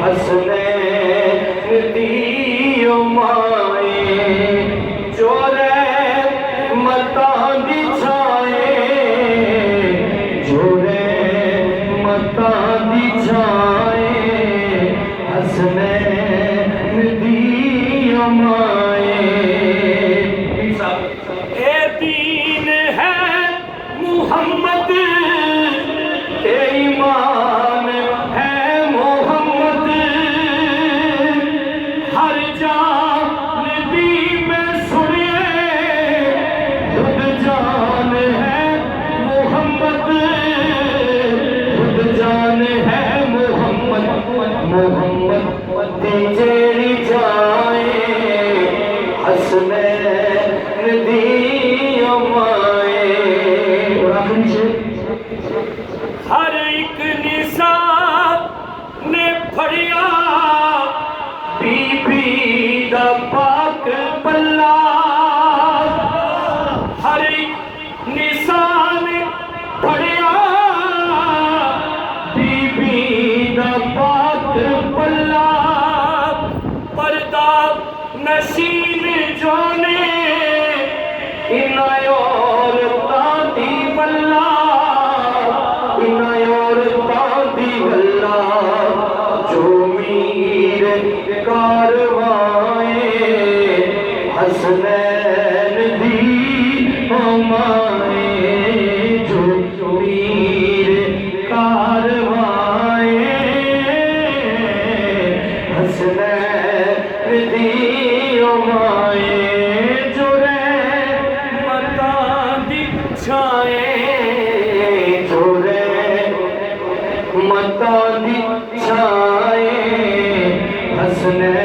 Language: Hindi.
हसनैन दी माए जोरे मतां दी छाए जोरे मतां दी छाए हसनैन दी माए ए दीन है मुहम्मद ए ईमान है मोहम्मद हर जानबी में सुनिए खुद जान है मोहम्मद खुद जान है मोहम्मद मोहम्मद दी जेड़ी जाए हसनैन दी माए हर एक निसाब ने फड़िया बीबी दा पाक पल्ला हर एक निशान फड़िया बीबी दा पाक पल्ला पर्दा नशीन जोने इना औरतां दी बल्ला इना औरतां दी बल्ला जो मीर कारवाए हसनैन दी माए जो मीर कारवाए हसनैन दी माए जो रे मतां दी छाए जो रे मतां दी छाए हसनैन